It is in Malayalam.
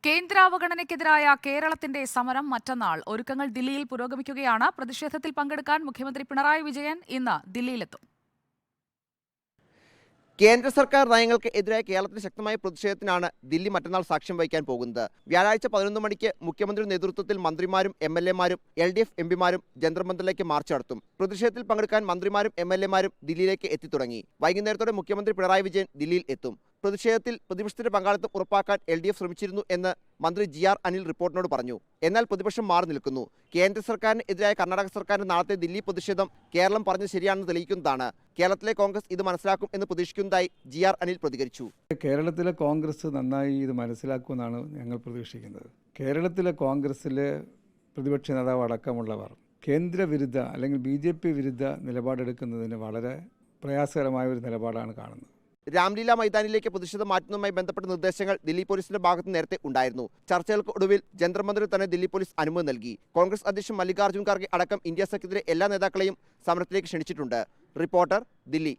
കേന്ദ്രാവഗണനയ്ക്കെതിരായ കേരളത്തിന്റെ സമരം മറ്റന്നാൾ. ഒരുക്കങ്ങൾ ദില്ലിയിൽ പുരോഗമിക്കുകയാണ്. പ്രതിഷേധത്തിൽ പങ്കെടുക്കാൻ മുഖ്യമന്ത്രി പിണറായി വിജയൻ ഇന്ന് ദില്ലിയിലെത്തും. കേന്ദ്ര സർക്കാർ നയങ്ങൾക്ക് എതിരായ കേരളത്തിന്റെ ശക്തമായ പ്രതിഷേധത്തിനാണ് ദില്ലി മറ്റന്നാൾ സാക്ഷ്യം വഹിക്കാൻ പോകുന്നത്. വ്യാഴാഴ്ച 11 മണിക്ക് മുഖ്യമന്ത്രിയുടെ നേതൃത്വത്തിൽ മന്ത്രിമാരും MLA-മാരും LDF MP-മാരും ജന്തർ മന്ദിറിലേക്ക് മാർച്ച് നടത്തും. പ്രതിഷേധത്തിൽ പങ്കെടുക്കാൻ മന്ത്രിമാരും MLA-മാരും ദില്ലിയിലേക്ക് എത്തിത്തുടങ്ങി. വൈകുന്നേരത്തോടെ മുഖ്യമന്ത്രി പിണറായി വിജയൻ ദില്ലിയിൽ എത്തും. പ്രതിഷേധത്തിൽ പ്രതിപക്ഷത്തിന്റെ പങ്കാളിത്തം ഉറപ്പാക്കാൻ LDF ശ്രമിച്ചിരുന്നു എന്ന് മന്ത്രി GR അനിൽ റിപ്പോർട്ടിനോട് പറഞ്ഞു. എന്നാൽ പ്രതിപക്ഷം മാറി നിൽക്കുന്നു. കേന്ദ്ര സർക്കാരിന് എതിരായ കർണാടക സർക്കാരിന്റെ നാളത്തെ ദില്ലി പ്രതിഷേധം കേരളം പറഞ്ഞത് ശരിയാണെന്ന് തെളിയിക്കുന്നതാണ്. കേരളത്തിലെ കോൺഗ്രസ് ഇത് മനസ്സിലാക്കും എന്ന് പ്രതീക്ഷിക്കുന്നതായി GR അനിൽ പ്രതികരിച്ചു. കേരളത്തിലെ കോൺഗ്രസ് നന്നായി ഇത് മനസ്സിലാക്കുമെന്നാണ് ഞങ്ങൾ പ്രതീക്ഷിക്കുന്നത്. കേരളത്തിലെ കോൺഗ്രസിലെ പ്രതിപക്ഷ നേതാവ് അടക്കമുള്ളവർ കേന്ദ്ര വിരുദ്ധ അല്ലെങ്കിൽ BJP വിരുദ്ധ നിലപാടെടുക്കുന്നതിന് വളരെ പ്രയാസകരമായ ഒരു നിലപാടാണ് കാണുന്നത്. രാംലീല മൈതാനിലേക്ക് പ്രതിഷേധം മാറ്റുന്നതുമായി ബന്ധപ്പെട്ട നിർദ്ദേശങ്ങൾ ദില്ലി പോലീസിന്റെ ഭാഗത്ത് നേരത്തെ ഉണ്ടായിരുന്നു. ചർച്ചകൾക്ക് ഒടുവിൽ ജന്തർ മന്ദിറിൽ തന്നെ ദില്ലി പോലീസ് അനുമതി നൽകി. കോൺഗ്രസ് അധ്യക്ഷൻ മല്ലികാർജ്ജുൻ ഖാർഗെ അടക്കം ഇന്ത്യ സഖ്യത്തിലെ എല്ലാ നേതാക്കളെയും സമരത്തിലേക്ക് ക്ഷണിച്ചിട്ടുണ്ട്. റിപ്പോർട്ടർ, ദില്ലി.